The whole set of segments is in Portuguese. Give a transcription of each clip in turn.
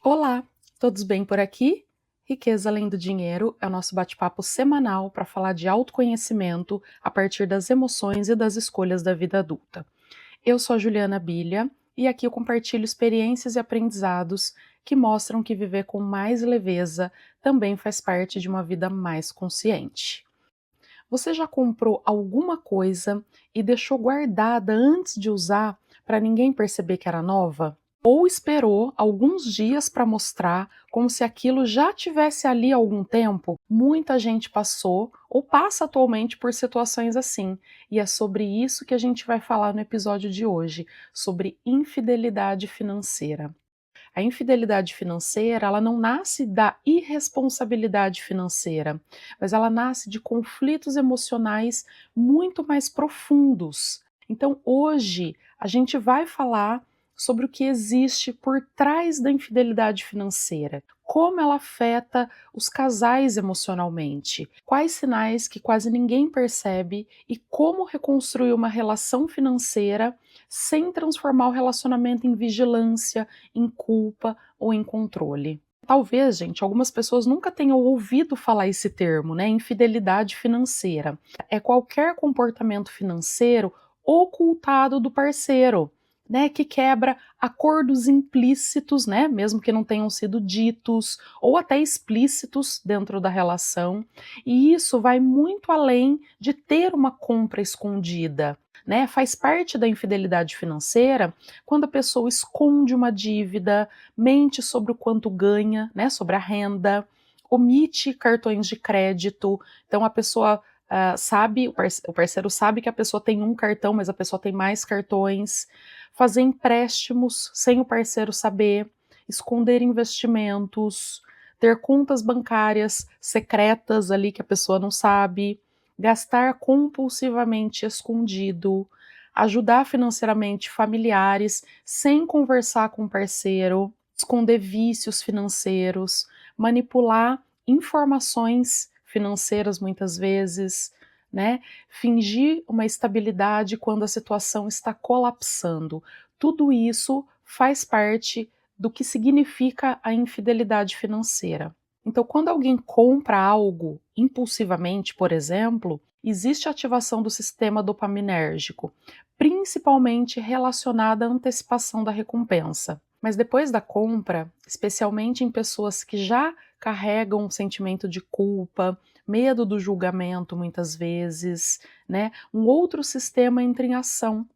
Olá, todos bem por aqui? Riqueza Além do Dinheiro é o nosso bate-papo semanal para falar de autoconhecimento a partir das emoções e das escolhas da vida adulta. Eu sou a Juliana Bilha e aqui eu compartilho experiências e aprendizados que mostram que viver com mais leveza também faz parte de uma vida mais consciente. Você já comprou alguma coisa e deixou guardada antes de usar para ninguém perceber que era nova? Ou esperou alguns dias para mostrar, como se aquilo já tivesse ali há algum tempo? Muita gente passou ou passa atualmente por situações assim, e é sobre isso que a gente vai falar no episódio de hoje, sobre infidelidade financeira. A infidelidade financeira, ela não nasce da irresponsabilidade financeira, mas ela nasce de conflitos emocionais muito mais profundos. Então, hoje, a gente vai falar sobre o que existe por trás da infidelidade financeira, como ela afeta os casais emocionalmente, quais sinais que quase ninguém percebe e como reconstruir uma relação financeira sem transformar o relacionamento em vigilância, em culpa ou em controle. Talvez, gente, algumas pessoas nunca tenham ouvido falar esse termo, né? Infidelidade financeira. É qualquer comportamento financeiro ocultado do parceiro, né, que quebra acordos implícitos, né, mesmo que não tenham sido ditos, ou até explícitos dentro da relação, e isso vai muito além de ter uma compra escondida, né, faz parte da infidelidade financeira quando a pessoa esconde uma dívida, mente sobre o quanto ganha, né, sobre a renda, omite cartões de crédito, então a pessoa sabe, o parceiro sabe que a pessoa tem um cartão, mas a pessoa tem mais cartões, fazer empréstimos sem o parceiro saber, esconder investimentos, ter contas bancárias secretas ali que a pessoa não sabe, gastar compulsivamente escondido, ajudar financeiramente familiares sem conversar com o parceiro, esconder vícios financeiros, manipular informações financeiras muitas vezes, né? Fingir uma estabilidade quando a situação está colapsando. Tudo isso faz parte do que significa a infidelidade financeira. Então, quando alguém compra algo impulsivamente, por exemplo, existe ativação do sistema dopaminérgico, principalmente relacionada à antecipação da recompensa. Mas depois da compra, especialmente em pessoas que já carregam um sentimento de culpa, medo do julgamento muitas vezes, né? Um outro sistema entra em ação,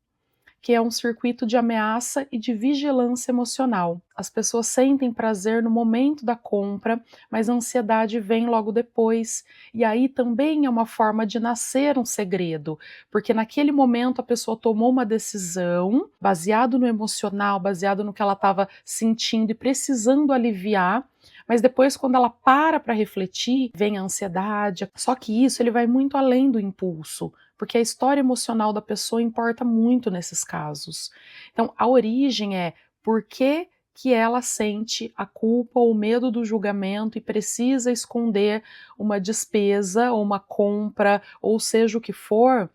que é um circuito de ameaça e de vigilância emocional. As pessoas sentem prazer no momento da compra, mas a ansiedade vem logo depois. E aí também é uma forma de nascer um segredo, porque naquele momento a pessoa tomou uma decisão baseado no emocional, baseado no que ela estava sentindo e precisando aliviar, mas depois, quando ela para refletir, vem a ansiedade. Só que isso ele vai muito além do impulso, porque a história emocional da pessoa importa muito nesses casos. Então, a origem é por que ela sente a culpa ou o medo do julgamento e precisa esconder uma despesa ou uma compra, ou seja o que for,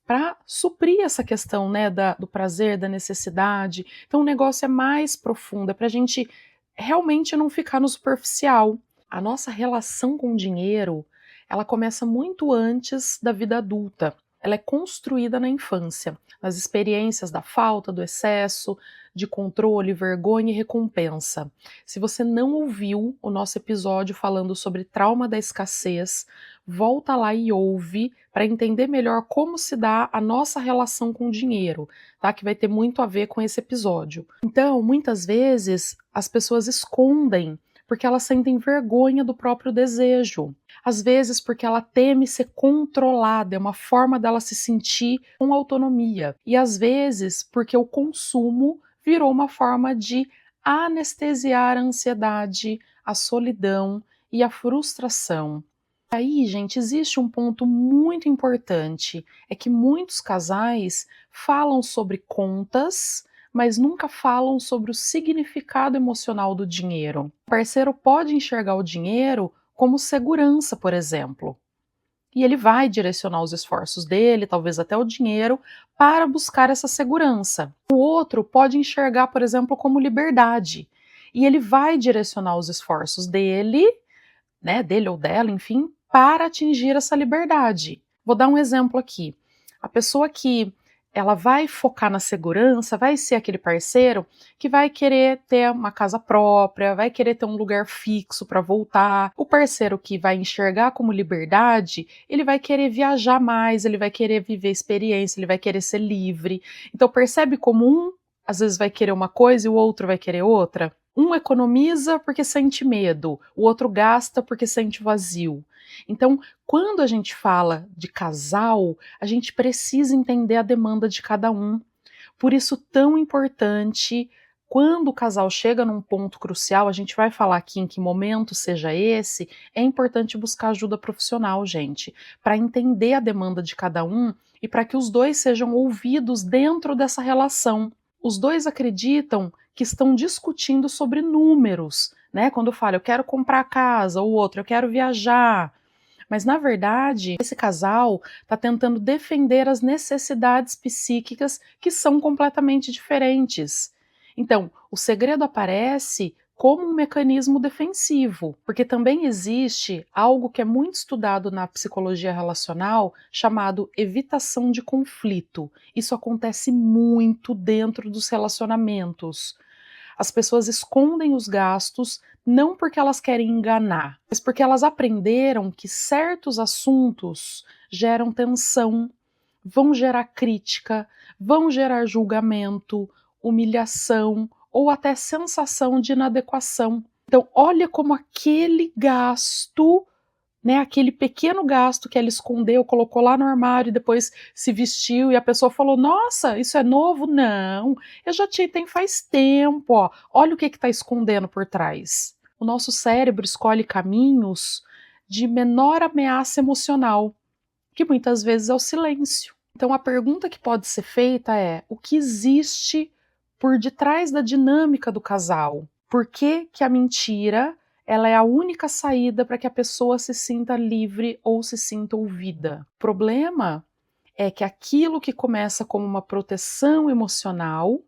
para suprir essa questão, né, do prazer, da necessidade. Então, o negócio é mais profundo, é para a gente realmente não ficar no superficial. A nossa relação com o dinheiro, ela começa muito antes da vida adulta. Ela é construída na infância, nas experiências da falta, do excesso, de controle, vergonha e recompensa. Se você não ouviu o nosso episódio falando sobre trauma da escassez, volta lá e ouve para entender melhor como se dá a nossa relação com o dinheiro, tá? Que vai ter muito a ver com esse episódio. Então, muitas vezes, as pessoas escondem porque elas sentem vergonha do próprio desejo. Às vezes porque ela teme ser controlada, é uma forma dela se sentir com autonomia. E às vezes porque o consumo virou uma forma de anestesiar a ansiedade, a solidão e a frustração. Aí, gente, existe um ponto muito importante, é que muitos casais falam sobre contas, mas nunca falam sobre o significado emocional do dinheiro. O parceiro pode enxergar o dinheiro como segurança, por exemplo. E ele vai direcionar os esforços dele, talvez até o dinheiro, para buscar essa segurança. O outro pode enxergar, por exemplo, como liberdade. E ele vai direcionar os esforços dele, né, dele ou dela, enfim, para atingir essa liberdade. Vou dar um exemplo aqui. A pessoa que ela vai focar na segurança, vai ser aquele parceiro que vai querer ter uma casa própria, vai querer ter um lugar fixo para voltar. O parceiro que vai enxergar como liberdade, ele vai querer viajar mais, ele vai querer viver experiência, ele vai querer ser livre. Então percebe como um às vezes vai querer uma coisa e o outro vai querer outra? Um economiza porque sente medo, o outro gasta porque sente vazio. Então, quando a gente fala de casal, a gente precisa entender a demanda de cada um. Por isso, tão importante, quando o casal chega num ponto crucial, a gente vai falar aqui em que momento seja esse, é importante buscar ajuda profissional, gente, para entender a demanda de cada um e para que os dois sejam ouvidos dentro dessa relação. Os dois acreditam que estão discutindo sobre números, né? Quando fala, eu quero comprar casa, o outro, eu quero viajar. Mas, na verdade, esse casal está tentando defender as necessidades psíquicas que são completamente diferentes. Então, o segredo aparece como um mecanismo defensivo, porque também existe algo que é muito estudado na psicologia relacional chamado evitação de conflito. Isso acontece muito dentro dos relacionamentos. As pessoas escondem os gastos não porque elas querem enganar, mas porque elas aprenderam que certos assuntos geram tensão, vão gerar crítica, vão gerar julgamento, humilhação ou até sensação de inadequação. Então, olha como aquele gasto, né, aquele pequeno gasto que ela escondeu, colocou lá no armário e depois se vestiu e a pessoa falou, nossa, isso é novo? Não, eu já tinha, tem faz tempo, ó. Olha o que está escondendo por trás. O nosso cérebro escolhe caminhos de menor ameaça emocional, que muitas vezes é o silêncio. Então a pergunta que pode ser feita é, o que existe por detrás da dinâmica do casal? Por que que a mentira ela é a única saída para que a pessoa se sinta livre ou se sinta ouvida? O problema é que aquilo que começa como uma proteção emocional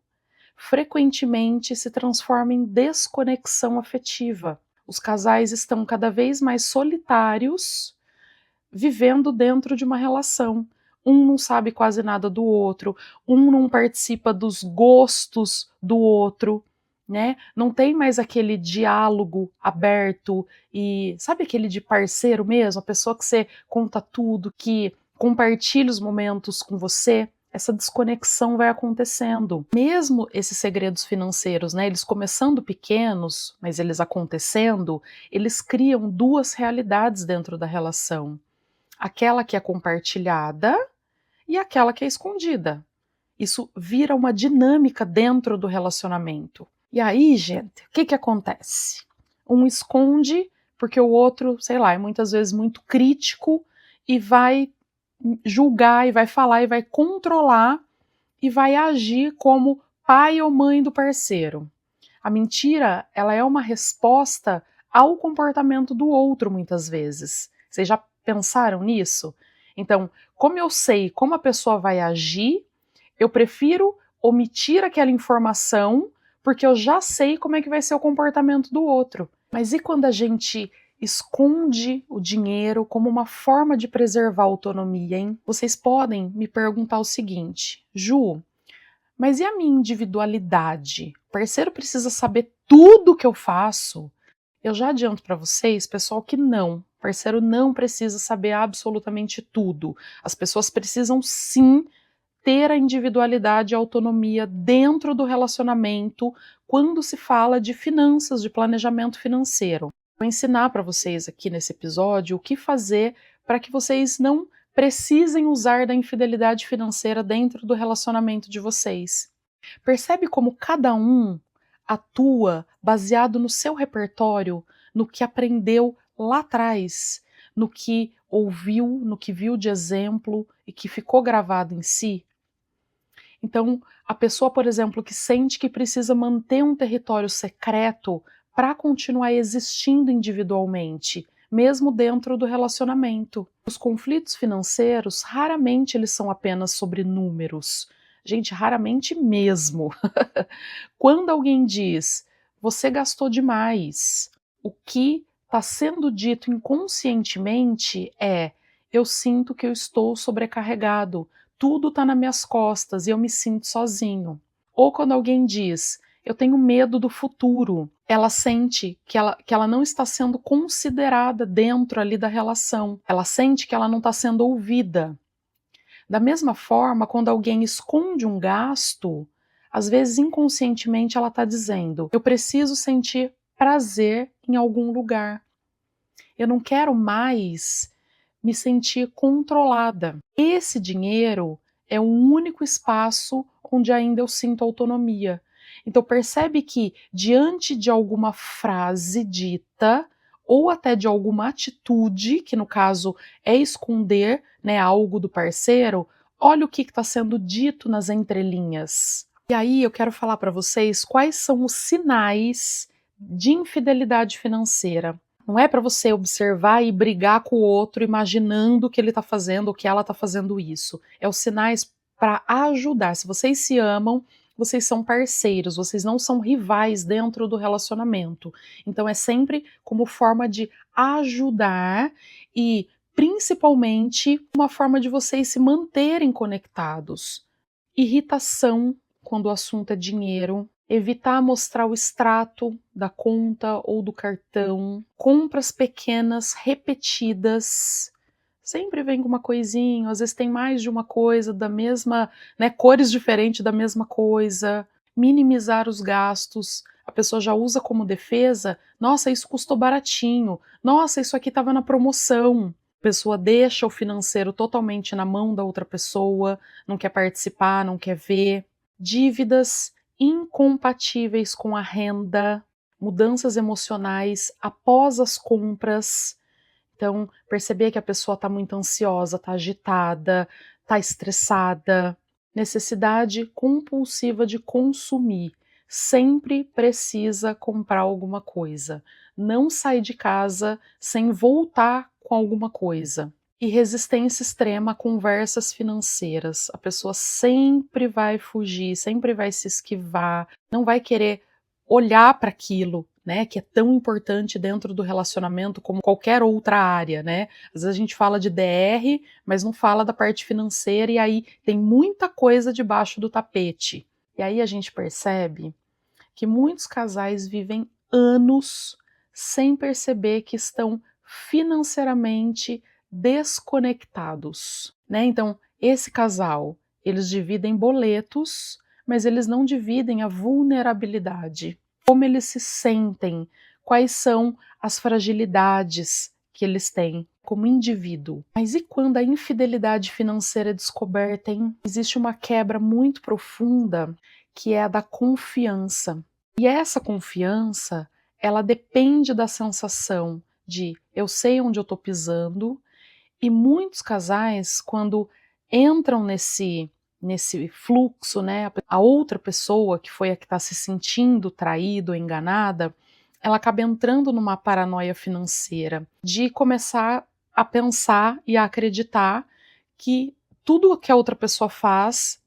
frequentemente se transforma em desconexão afetiva. Os casais estão cada vez mais solitários, vivendo dentro de uma relação. Um não sabe quase nada do outro, um não participa dos gostos do outro, né? Não tem mais aquele diálogo aberto e sabe aquele de parceiro mesmo, a pessoa que você conta tudo, que compartilha os momentos com você. Essa desconexão vai acontecendo. Mesmo esses segredos financeiros, né, eles começando pequenos, mas eles acontecendo, eles criam duas realidades dentro da relação. Aquela que é compartilhada e aquela que é escondida. Isso vira uma dinâmica dentro do relacionamento. E aí, gente, o que que acontece? Um esconde porque o outro, sei lá, é muitas vezes muito crítico e vai julgar e vai falar e vai controlar e vai agir como pai ou mãe do parceiro. A mentira, ela é uma resposta ao comportamento do outro muitas vezes. Vocês já pensaram nisso? Então, como eu sei como a pessoa vai agir, eu prefiro omitir aquela informação porque eu já sei como é que vai ser o comportamento do outro. Mas e quando a gente esconde o dinheiro como uma forma de preservar a autonomia, hein? Vocês podem me perguntar o seguinte, Ju, mas e a minha individualidade? O parceiro precisa saber tudo que eu faço? Eu já adianto para vocês, pessoal, que não. O parceiro não precisa saber absolutamente tudo. As pessoas precisam sim ter a individualidade e a autonomia dentro do relacionamento quando se fala de finanças, de planejamento financeiro. Vou ensinar para vocês aqui nesse episódio o que fazer para que vocês não precisem usar da infidelidade financeira dentro do relacionamento de vocês. Percebe como cada um atua baseado no seu repertório, no que aprendeu lá atrás, no que ouviu, no que viu de exemplo e que ficou gravado em si? Então, a pessoa, por exemplo, que sente que precisa manter um território secreto para continuar existindo individualmente, mesmo dentro do relacionamento. Os conflitos financeiros, raramente eles são apenas sobre números. Gente, raramente mesmo. Quando alguém diz, você gastou demais, o que está sendo dito inconscientemente é, eu sinto que eu estou sobrecarregado, tudo está nas minhas costas e eu me sinto sozinho. Ou quando alguém diz, eu tenho medo do futuro, ela sente que ela não está sendo considerada dentro ali da relação, ela sente que ela não está sendo ouvida. Da mesma forma, quando alguém esconde um gasto, às vezes inconscientemente ela está dizendo, eu preciso sentir prazer em algum lugar. Eu não quero mais me sentir controlada. Esse dinheiro é o único espaço onde ainda eu sinto autonomia. Então percebe que diante de alguma frase dita ou até de alguma atitude, que no caso é esconder, né, algo do parceiro, olha o que está sendo dito nas entrelinhas. E aí eu quero falar para vocês quais são os sinais de infidelidade financeira. Não é para você observar e brigar com o outro imaginando que ele está fazendo ou que ela está fazendo isso. É os sinais para ajudar. Se vocês se amam, vocês são parceiros, vocês não são rivais dentro do relacionamento. Então é sempre como forma de ajudar e principalmente uma forma de vocês se manterem conectados. Irritação quando o assunto é dinheiro, evitar mostrar o extrato da conta ou do cartão, compras pequenas repetidas, sempre vem com uma coisinha, às vezes tem mais de uma coisa da mesma, né, cores diferentes da mesma coisa, minimizar os gastos, a pessoa já usa como defesa, nossa, isso custou baratinho, nossa, isso aqui estava na promoção. A pessoa deixa o financeiro totalmente na mão da outra pessoa, não quer participar, não quer ver. Dívidas incompatíveis com a renda, mudanças emocionais após as compras. Então, perceber que a pessoa está muito ansiosa, está agitada, está estressada. Necessidade compulsiva de consumir. Sempre precisa comprar alguma coisa. Não sai de casa sem voltar com alguma coisa. E resistência extrema a conversas financeiras. A pessoa sempre vai fugir, sempre vai se esquivar, não vai querer olhar para aquilo, né, que é tão importante dentro do relacionamento como qualquer outra área, né? Às vezes a gente fala de DR, mas não fala da parte financeira e aí tem muita coisa debaixo do tapete. E aí a gente percebe que muitos casais vivem anos sem perceber que estão financeiramente desconectados, né? Então, esse casal, eles dividem boletos, mas eles não dividem a vulnerabilidade. Como eles se sentem, quais são as fragilidades que eles têm como indivíduo. Mas e quando a infidelidade financeira é descoberta, hein? Existe uma quebra muito profunda que é a da confiança. E essa confiança, ela depende da sensação de eu sei onde eu estou pisando, e muitos casais, quando entram nesse fluxo, né, a outra pessoa, que foi a que está se sentindo traída ou enganada, ela acaba entrando numa paranoia financeira, de começar a pensar e a acreditar que tudo que a outra pessoa faz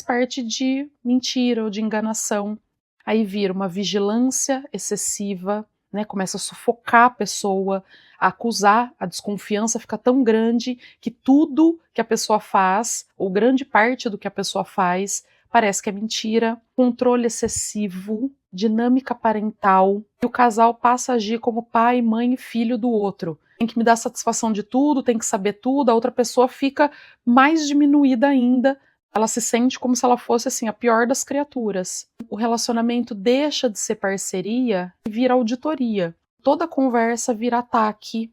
parte de mentira ou de enganação. Aí vira uma vigilância excessiva, né, começa a sufocar a pessoa, a acusar, a desconfiança fica tão grande que tudo que a pessoa faz, ou grande parte do que a pessoa faz, parece que é mentira, controle excessivo, dinâmica parental, e o casal passa a agir como pai, mãe e filho do outro. Tem que me dar satisfação de tudo, tem que saber tudo, a outra pessoa fica mais diminuída ainda, ela se sente como se ela fosse assim a pior das criaturas. O relacionamento deixa de ser parceria e vira auditoria. Toda conversa vira ataque.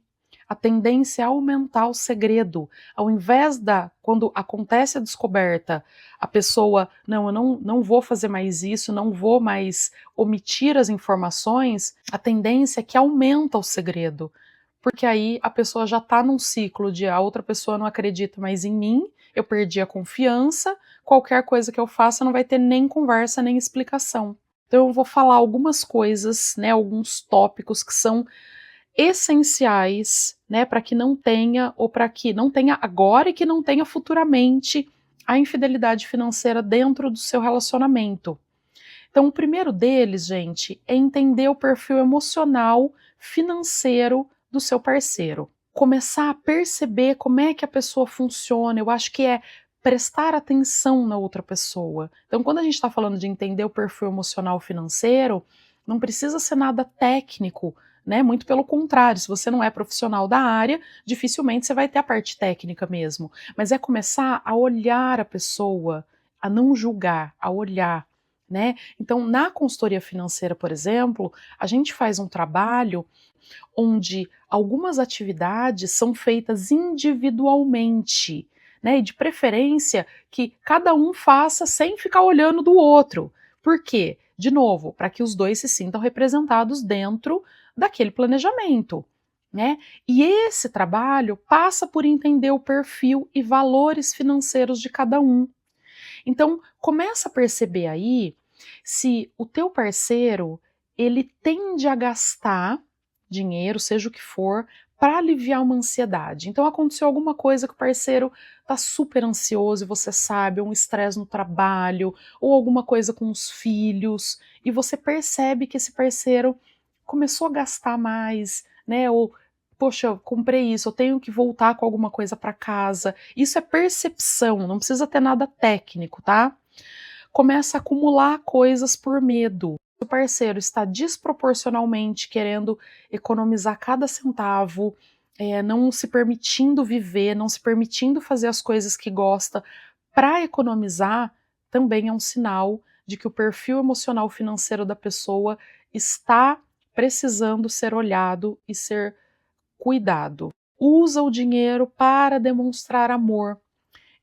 A tendência é aumentar o segredo. Ao invés quando acontece a descoberta, a pessoa, não, eu não vou fazer mais isso, não vou mais omitir as informações, a tendência é que aumenta o segredo. Porque aí a pessoa já está num ciclo de a outra pessoa não acredita mais em mim, eu perdi a confiança, qualquer coisa que eu faça não vai ter nem conversa, nem explicação. Então eu vou falar algumas coisas, né, alguns tópicos que são essenciais, né, para que não tenha, ou para que não tenha agora e que não tenha futuramente a infidelidade financeira dentro do seu relacionamento. Então, o primeiro deles, gente, é entender o perfil emocional, financeiro do seu parceiro. Começar a perceber como é que a pessoa funciona, eu acho que é prestar atenção na outra pessoa. Então, quando a gente está falando de entender o perfil emocional financeiro, não precisa ser nada técnico, né? Muito pelo contrário, se você não é profissional da área, dificilmente você vai ter a parte técnica mesmo. Mas é começar a olhar a pessoa, a não julgar, a olhar, né? Então, na consultoria financeira, por exemplo, a gente faz um trabalho onde algumas atividades são feitas individualmente, né? E de preferência que cada um faça sem ficar olhando do outro. Por quê? De novo, para que os dois se sintam representados dentro daquele planejamento, né? E esse trabalho passa por entender o perfil e valores financeiros de cada um. Então, começa a perceber aí se o teu parceiro ele tende a gastar dinheiro, seja o que for, para aliviar uma ansiedade. Então aconteceu alguma coisa que o parceiro tá super ansioso e você sabe, ou um estresse no trabalho, ou alguma coisa com os filhos, e você percebe que esse parceiro começou a gastar mais, né? Ou poxa, eu comprei isso, eu tenho que voltar com alguma coisa para casa. Isso é percepção, não precisa ter nada técnico, tá? Começa a acumular coisas por medo. Se o parceiro está desproporcionalmente querendo economizar cada centavo, não se permitindo viver, não se permitindo fazer as coisas que gosta para economizar, também é um sinal de que o perfil emocional financeiro da pessoa está precisando ser olhado e ser cuidado. Usa o dinheiro para demonstrar amor.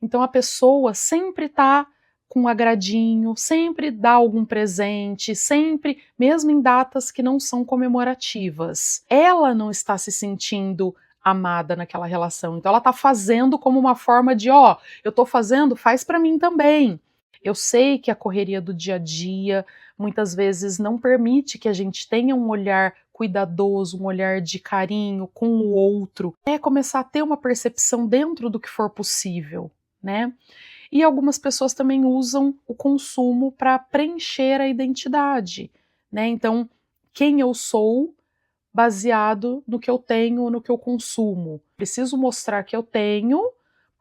Então a pessoa sempre está com um agradinho, sempre dá algum presente, sempre, mesmo em datas que não são comemorativas. Ela não está se sentindo amada naquela relação. Então ela está fazendo como uma forma de, ó, eu estou fazendo, faz para mim também. Eu sei que a correria do dia a dia muitas vezes não permite que a gente tenha um olhar cuidadoso, um olhar de carinho com o outro. É começar a ter uma percepção dentro do que for possível, né? E algumas pessoas também usam o consumo para preencher a identidade, né? Então, quem eu sou baseado no que eu tenho, no que eu consumo. Preciso mostrar que eu tenho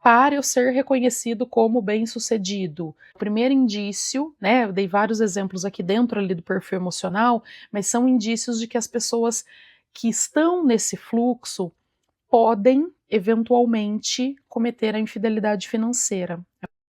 para eu ser reconhecido como bem-sucedido. O primeiro indício, né, eu dei vários exemplos aqui dentro ali do perfil emocional, mas são indícios de que as pessoas que estão nesse fluxo podem, eventualmente, cometer a infidelidade financeira.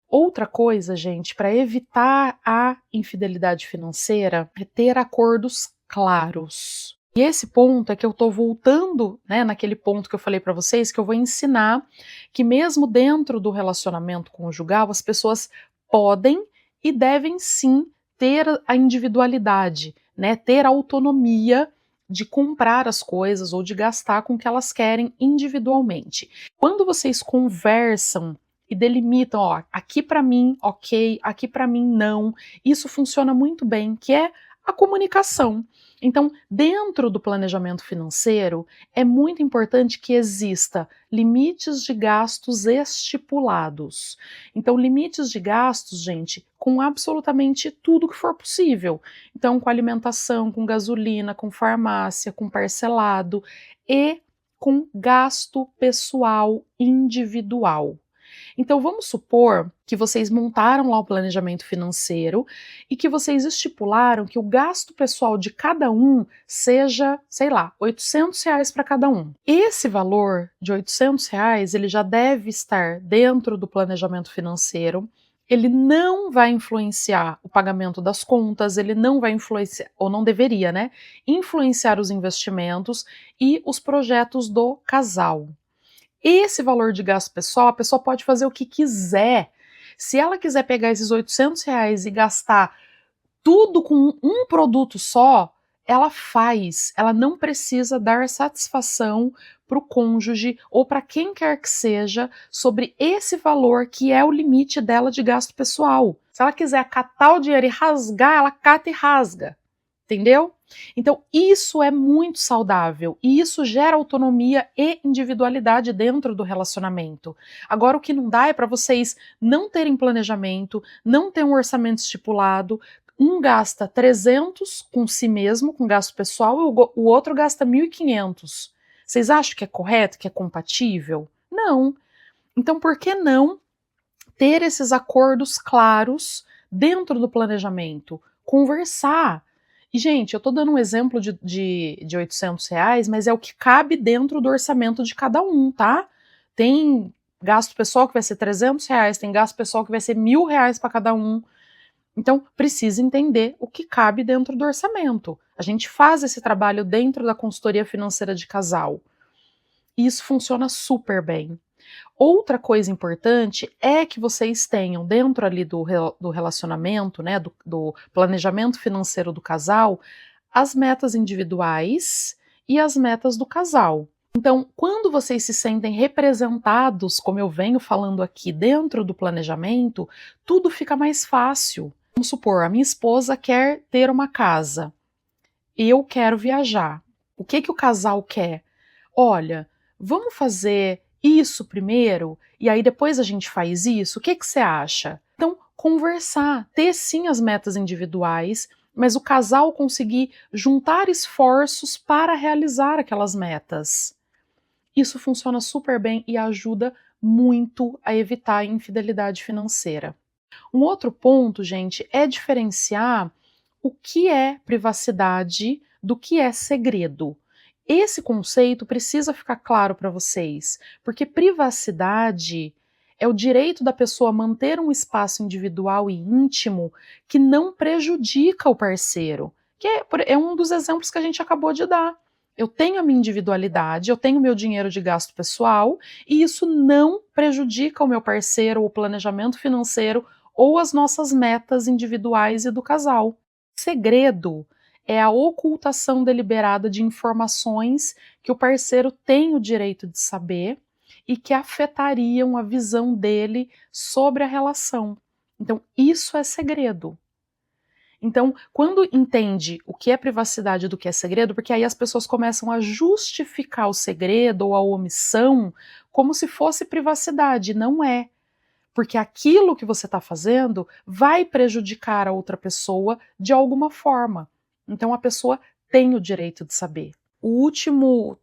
Outra coisa, gente, para evitar a infidelidade financeira é ter acordos claros. E esse ponto é que eu estou voltando, né, naquele ponto que eu falei para vocês, que eu vou ensinar que mesmo dentro do relacionamento conjugal, as pessoas podem e devem sim ter a individualidade, né, ter a autonomia de comprar as coisas ou de gastar com o que elas querem individualmente. Quando vocês conversam e delimitam, ó, aqui para mim, ok, aqui para mim não. Isso funciona muito bem, que é a comunicação. Então, dentro do planejamento financeiro, é muito importante que exista limites de gastos estipulados. Então, limites de gastos, gente, com absolutamente tudo que for possível. Então, com alimentação, com gasolina, com farmácia, com parcelado e com gasto pessoal individual. Então vamos supor que vocês montaram lá o planejamento financeiro e que vocês estipularam que o gasto pessoal de cada um seja, sei lá, R$ 800 para cada um. Esse valor de R$ 800, ele já deve estar dentro do planejamento financeiro. Ele não vai influenciar o pagamento das contas, ele não vai influenciar, ou não deveria, né? Influenciar os investimentos e os projetos do casal. Esse valor de gasto pessoal, a pessoa pode fazer o que quiser. Se ela quiser pegar esses R$ 800 e gastar tudo com um produto só, ela faz. Ela não precisa dar satisfação para o cônjuge ou para quem quer que seja sobre esse valor que é o limite dela de gasto pessoal. Se ela quiser catar o dinheiro e rasgar, ela cata e rasga. Entendeu? Então, isso é muito saudável e isso gera autonomia e individualidade dentro do relacionamento. Agora, o que não dá é para vocês não terem planejamento, não ter um orçamento estipulado. Um gasta 300 com si mesmo, com gasto pessoal, e o outro gasta 1.500. Vocês acham que é correto, que é compatível? Não. Então, por que não ter esses acordos claros dentro do planejamento? Conversar. E, gente, eu tô dando um exemplo de R$ 800, mas é o que cabe dentro do orçamento de cada um, tá? Tem gasto pessoal que vai ser R$ 300, tem gasto pessoal que vai ser R$ 1.000 para cada um. Então, precisa entender o que cabe dentro do orçamento. A gente faz esse trabalho dentro da consultoria financeira de casal. E isso funciona super bem. Outra coisa importante é que vocês tenham dentro ali do relacionamento, né, do planejamento financeiro do casal, as metas individuais e as metas do casal. Então, quando vocês se sentem representados, como eu venho falando aqui, dentro do planejamento, tudo fica mais fácil. Vamos supor, a minha esposa quer ter uma casa, eu quero viajar. O que o casal quer? Olha, vamos fazer isso primeiro e aí depois a gente faz isso? O que você acha? Então, conversar, ter sim as metas individuais, mas o casal conseguir juntar esforços para realizar aquelas metas. Isso funciona super bem e ajuda muito a evitar a infidelidade financeira. Um outro ponto, gente, é diferenciar o que é privacidade do que é segredo. Esse conceito precisa ficar claro para vocês, porque privacidade é o direito da pessoa manter um espaço individual e íntimo que não prejudica o parceiro, que é um dos exemplos que a gente acabou de dar. Eu tenho a minha individualidade, eu tenho meu dinheiro de gasto pessoal e isso não prejudica o meu parceiro, o planejamento financeiro ou as nossas metas individuais e do casal. Segredo é a ocultação deliberada de informações que o parceiro tem o direito de saber e que afetariam a visão dele sobre a relação. Então, isso é segredo. Então, quando entende o que é privacidade do que é segredo, porque aí as pessoas começam a justificar o segredo ou a omissão como se fosse privacidade, não é. Porque aquilo que você está fazendo vai prejudicar a outra pessoa de alguma forma. Então a pessoa tem o direito de saber. O último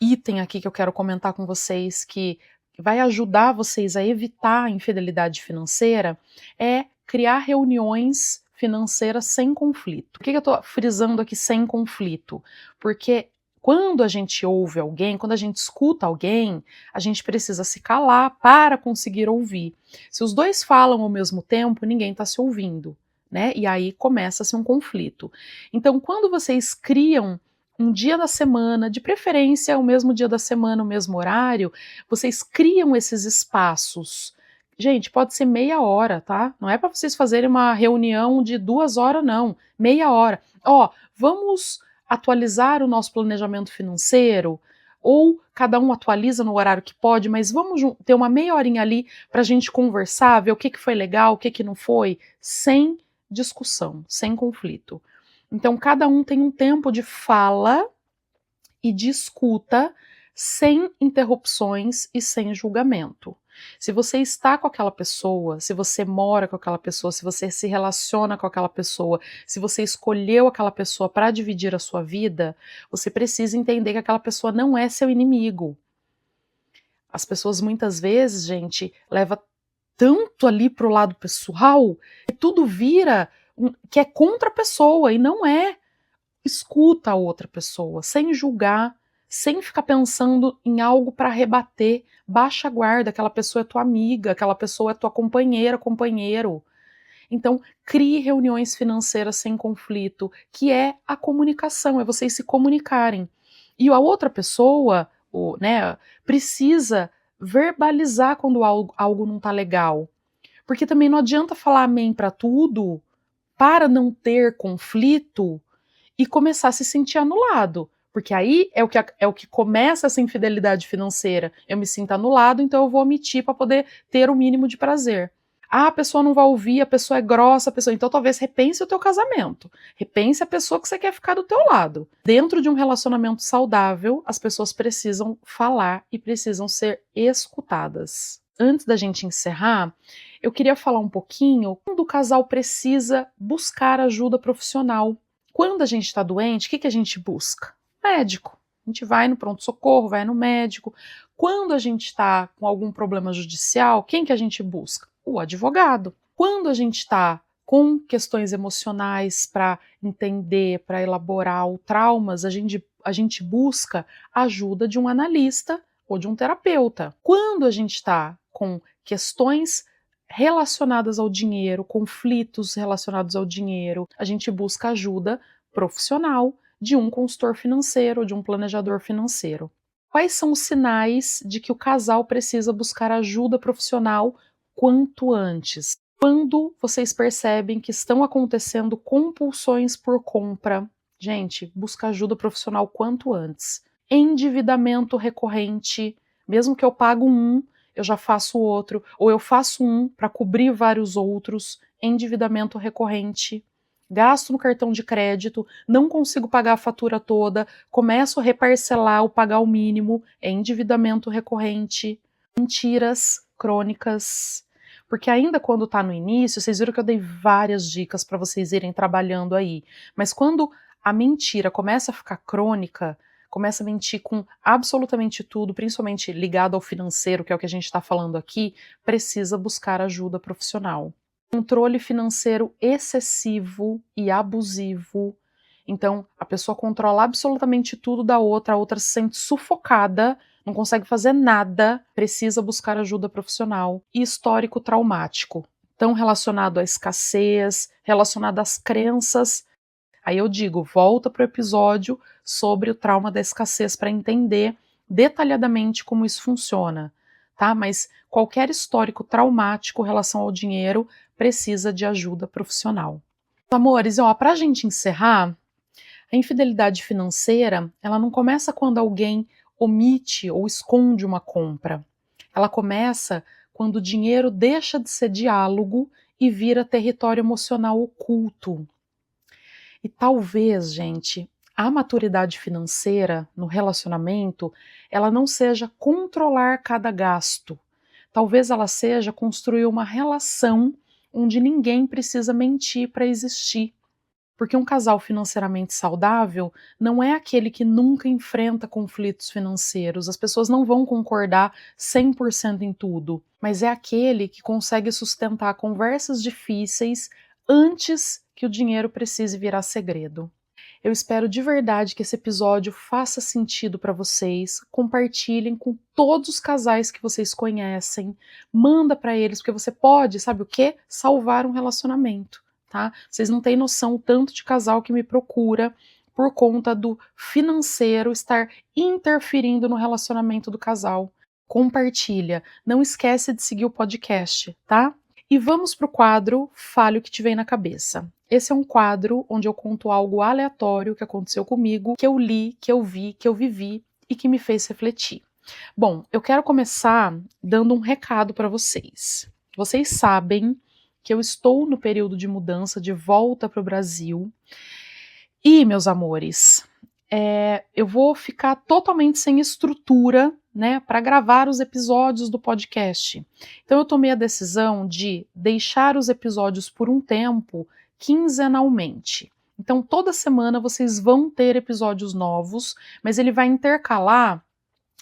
item aqui que eu quero comentar com vocês, que vai ajudar vocês a evitar a infidelidade financeira, é criar reuniões financeiras sem conflito. Por que eu estou frisando aqui sem conflito? Porque quando a gente ouve alguém, quando a gente escuta alguém, a gente precisa se calar para conseguir ouvir. Se os dois falam ao mesmo tempo, ninguém está se ouvindo, né? E aí começa-se um conflito. Então, quando vocês criam um dia da semana, de preferência o mesmo dia da semana, o mesmo horário, vocês criam esses espaços. Gente, pode ser meia hora, tá? Não é para vocês fazerem uma reunião de 2 horas, não. Meia hora. Ó, vamos atualizar o nosso planejamento financeiro, ou cada um atualiza no horário que pode, mas vamos ter uma meia horinha ali para a gente conversar, ver o que foi legal, o que não foi, sem discussão, sem conflito. Então, cada um tem um tempo de fala e de escuta, sem interrupções e sem julgamento. Se você está com aquela pessoa, se você mora com aquela pessoa, se você se relaciona com aquela pessoa, se você escolheu aquela pessoa para dividir a sua vida, você precisa entender que aquela pessoa não é seu inimigo. As pessoas muitas vezes, gente, levam tanto ali pro lado pessoal que tudo vira que é contra a pessoa e não é. Escuta a outra pessoa, sem julgar, sem ficar pensando em algo para rebater. Baixa a guarda, aquela pessoa é tua amiga, aquela pessoa é tua companheira, companheiro. Então, crie reuniões financeiras sem conflito, que é a comunicação, é vocês se comunicarem. E a outra pessoa, né, precisa verbalizar quando algo não está legal. Porque também não adianta falar amém para tudo para não ter conflito e começar a se sentir anulado. Porque aí é o que começa essa infidelidade financeira. Eu me sinto anulado, então eu vou omitir para poder ter o mínimo de prazer. Ah, a pessoa não vai ouvir, a pessoa é grossa, a pessoa... Então talvez repense o teu casamento. Repense a pessoa que você quer ficar do teu lado. Dentro de um relacionamento saudável, as pessoas precisam falar e precisam ser escutadas. Antes da gente encerrar, eu queria falar um pouquinho quando o casal precisa buscar ajuda profissional. Quando a gente está doente, o que a gente busca? Médico. A gente vai no pronto-socorro, vai no médico. Quando a gente está com algum problema judicial, quem que a gente busca? O advogado. Quando a gente está com questões emocionais para entender, para elaborar o traumas, a gente busca a ajuda de um analista ou de um terapeuta. Quando a gente está com questões relacionadas ao dinheiro, conflitos relacionados ao dinheiro, a gente busca ajuda profissional de um consultor financeiro, de um planejador financeiro. Quais são os sinais de que o casal precisa buscar ajuda profissional quanto antes? Quando vocês percebem que estão acontecendo compulsões por compra, gente, busca ajuda profissional quanto antes. Endividamento recorrente, mesmo que eu pago um, eu já faço outro, ou eu faço um para cobrir vários outros, endividamento recorrente. Gasto no cartão de crédito, não consigo pagar a fatura toda, começo a reparcelar ou pagar o mínimo, é endividamento recorrente. Mentiras crônicas. Porque ainda quando está no início, vocês viram que eu dei várias dicas para vocês irem trabalhando aí. Mas quando a mentira começa a ficar crônica, começa a mentir com absolutamente tudo, principalmente ligado ao financeiro, que é o que a gente está falando aqui, precisa buscar ajuda profissional. Controle financeiro excessivo e abusivo. Então, a pessoa controla absolutamente tudo da outra, a outra se sente sufocada, não consegue fazer nada, precisa buscar ajuda profissional. E histórico traumático. Então, relacionado à escassez, relacionado às crenças. Aí eu digo, volta para o episódio sobre o trauma da escassez para entender detalhadamente como isso funciona, tá? Mas qualquer histórico traumático em relação ao dinheiro precisa de ajuda profissional. Amores, para a gente encerrar, a infidelidade financeira, ela não começa quando alguém omite ou esconde uma compra. Ela começa quando o dinheiro deixa de ser diálogo e vira território emocional oculto. E talvez, gente, a maturidade financeira no relacionamento, ela não seja controlar cada gasto. Talvez ela seja construir uma relação onde ninguém precisa mentir para existir. Porque um casal financeiramente saudável não é aquele que nunca enfrenta conflitos financeiros. As pessoas não vão concordar 100% em tudo, mas é aquele que consegue sustentar conversas difíceis antes que o dinheiro precise virar segredo. Eu espero de verdade que esse episódio faça sentido para vocês. Compartilhem com todos os casais que vocês conhecem. Manda para eles, porque você pode, sabe o quê? Salvar um relacionamento. Tá? Vocês não têm noção o tanto de casal que me procura por conta do financeiro estar interferindo no relacionamento do casal. Compartilha. Não esquece de seguir o podcast, tá? E vamos para o quadro Fale o que te vem na cabeça. Esse é um quadro onde eu conto algo aleatório que aconteceu comigo, que eu li, que eu vi, que eu vivi e que me fez refletir. Bom, eu quero começar dando um recado para vocês. Vocês sabem que eu estou no período de mudança de volta para o Brasil. E, meus amores, eu vou ficar totalmente sem estrutura, né, para gravar os episódios do podcast. Então eu tomei a decisão de deixar os episódios por um tempo quinzenalmente. Então toda semana vocês vão ter episódios novos, mas ele vai intercalar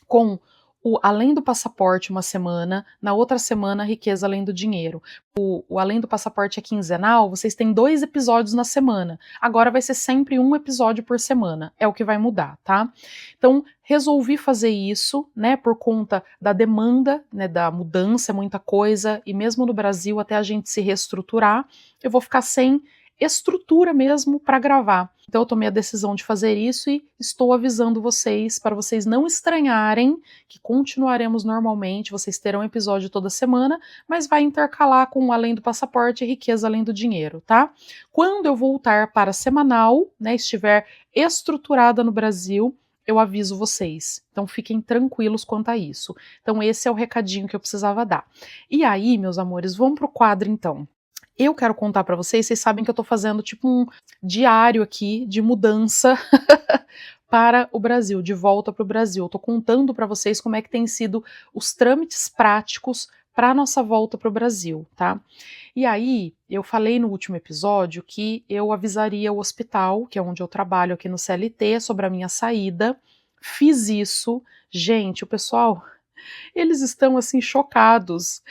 com o Além do Passaporte uma semana, na outra semana Riqueza Além do Dinheiro. O Além do Passaporte é quinzenal, vocês têm 2 episódios na semana. Agora vai ser sempre um episódio por semana, é o que vai mudar, tá? Então, resolvi fazer isso, né, por conta da demanda, né, da mudança, é muita coisa, e mesmo no Brasil, até a gente se reestruturar, eu vou ficar sem estrutura mesmo para gravar. Então eu tomei a decisão de fazer isso e estou avisando vocês para vocês não estranharem que continuaremos normalmente, vocês terão episódio toda semana, mas vai intercalar com Além do Passaporte e Riqueza Além do Dinheiro, tá? Quando eu voltar para semanal, né, estiver estruturada no Brasil, eu aviso vocês. Então fiquem tranquilos quanto a isso. Então esse é o recadinho que eu precisava dar. E aí, meus amores, vamos pro quadro então. Eu quero contar para vocês sabem que eu tô fazendo tipo um diário aqui de mudança para o Brasil, de volta para o Brasil. Eu tô contando para vocês como é que tem sido os trâmites práticos para nossa volta para o Brasil, tá? E aí, eu falei no último episódio que eu avisaria o hospital, que é onde eu trabalho aqui no CLT, sobre a minha saída. Fiz isso. Gente, o pessoal, eles estão assim chocados.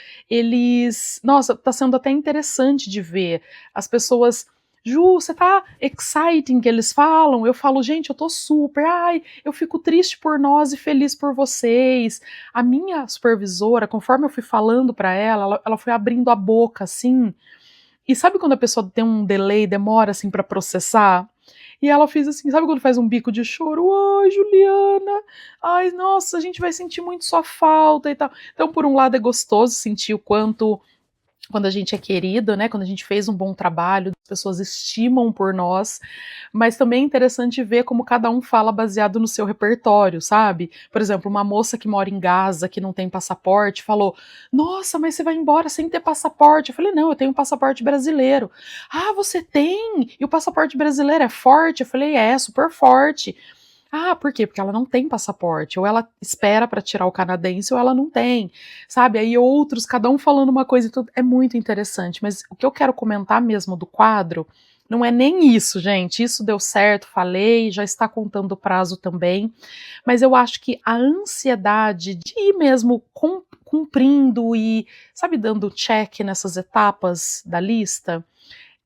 Nossa, tá sendo até interessante de ver as pessoas. Ju, você tá exciting que eles falam? Eu falo, gente, eu tô super, ai, eu fico triste por nós e feliz por vocês. A minha supervisora, conforme eu fui falando pra ela foi abrindo a boca assim. E sabe quando a pessoa tem um delay, demora assim pra processar? E ela fez assim, sabe quando faz um bico de choro? Ai, Juliana, ai, nossa, a gente vai sentir muito sua falta e tal. Então, por um lado, é gostoso sentir o quanto, quando a gente é querido, né, quando a gente fez um bom trabalho, as pessoas estimam por nós, mas também é interessante ver como cada um fala baseado no seu repertório, sabe? Por exemplo, uma moça que mora em Gaza, que não tem passaporte, falou, nossa, mas você vai embora sem ter passaporte? Eu falei, não, eu tenho um passaporte brasileiro. Ah, você tem? E o passaporte brasileiro é forte? Eu falei, é, super forte. Ah, por quê? Porque ela não tem passaporte, ou ela espera para tirar o canadense, ou ela não tem, sabe? Aí outros, cada um falando uma coisa e tudo, é muito interessante, mas o que eu quero comentar mesmo do quadro não é nem isso, gente, isso deu certo, falei, já está contando o prazo também, mas eu acho que a ansiedade de ir mesmo cumprindo e, sabe, dando check nessas etapas da lista,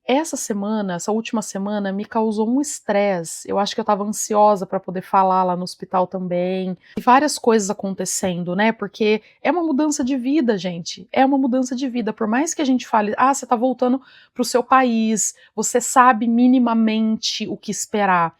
essa semana, essa última semana, me causou um estresse. Eu acho que eu estava ansiosa para poder falar lá no hospital também. E várias coisas acontecendo, né? Porque é uma mudança de vida, gente. É uma mudança de vida. Por mais que a gente fale, ah, você está voltando para o seu país, você sabe minimamente o que esperar.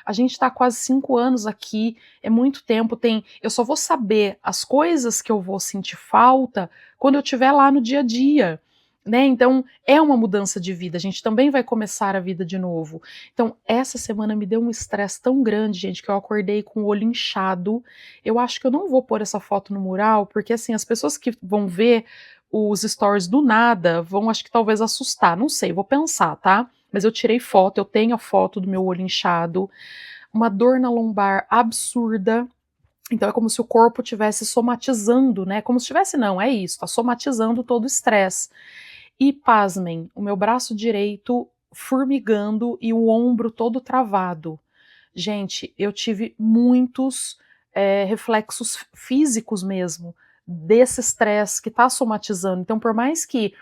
A gente está há quase 5 anos aqui, é muito tempo. Eu só vou saber as coisas que eu vou sentir falta quando eu estiver lá no dia a dia. Né? Então, é uma mudança de vida, a gente também vai começar a vida de novo. Então, essa semana me deu um estresse tão grande, gente, que eu acordei com o olho inchado. Eu acho que eu não vou pôr essa foto no mural, porque assim, as pessoas que vão ver os stories do nada vão, acho que talvez assustar, não sei, vou pensar, tá? Mas eu tirei foto, eu tenho a foto do meu olho inchado, uma dor na lombar absurda. Então é como se o corpo estivesse somatizando, né? Como se tivesse, não, é isso, tá somatizando todo o estresse. E pasmem, o meu braço direito formigando e o ombro todo travado. Gente, eu tive muitos reflexos físicos mesmo desse estresse que tá somatizando. Então, por mais que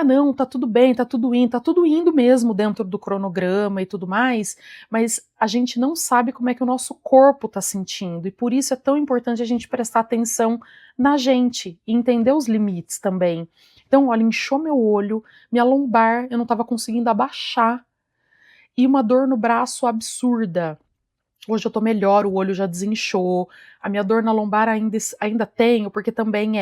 não, tá tudo bem, tá tudo indo mesmo dentro do cronograma e tudo mais, mas a gente não sabe como é que o nosso corpo tá sentindo, e por isso é tão importante a gente prestar atenção na gente e entender os limites também. Então, olha, inchou meu olho, minha lombar, eu não tava conseguindo abaixar, e uma dor no braço absurda. Hoje eu tô melhor, o olho já desinchou, a minha dor na lombar ainda tenho, porque também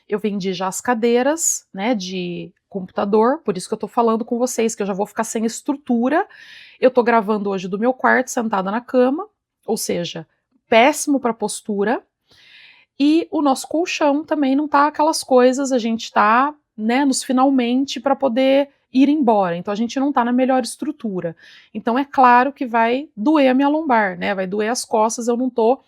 eu vendi já as cadeiras, né, de computador, por isso que eu tô falando com vocês, que eu já vou ficar sem estrutura. Eu tô gravando hoje do meu quarto, sentada na cama, ou seja, péssimo para postura, e o nosso colchão também não tá aquelas coisas, a gente tá, né, nos finalmente para poder ir embora. Então a gente não tá na melhor estrutura. Então é claro que vai doer a minha lombar, né? Vai doer as costas, eu não tô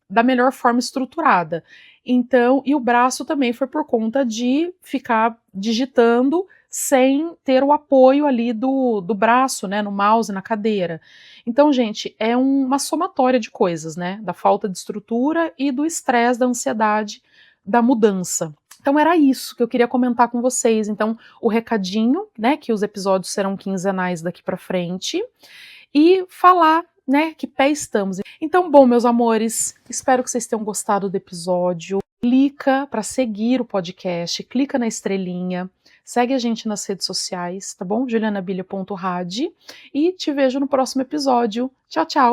da melhor forma estruturada. Então, e o braço também foi por conta de ficar digitando sem ter o apoio ali do braço, né, no mouse, na cadeira. Então, gente, é uma somatória de coisas, né, da falta de estrutura e do estresse, da ansiedade, da mudança. Então era isso que eu queria comentar com vocês. Então, o recadinho, né, que os episódios serão quinzenais daqui para frente, e falar, né, que pé estamos. Então, bom, meus amores, espero que vocês tenham gostado do episódio. Clica para seguir o podcast, clica na estrelinha, segue a gente nas redes sociais, tá bom? julianabilia.rad, e te vejo no próximo episódio. Tchau, tchau!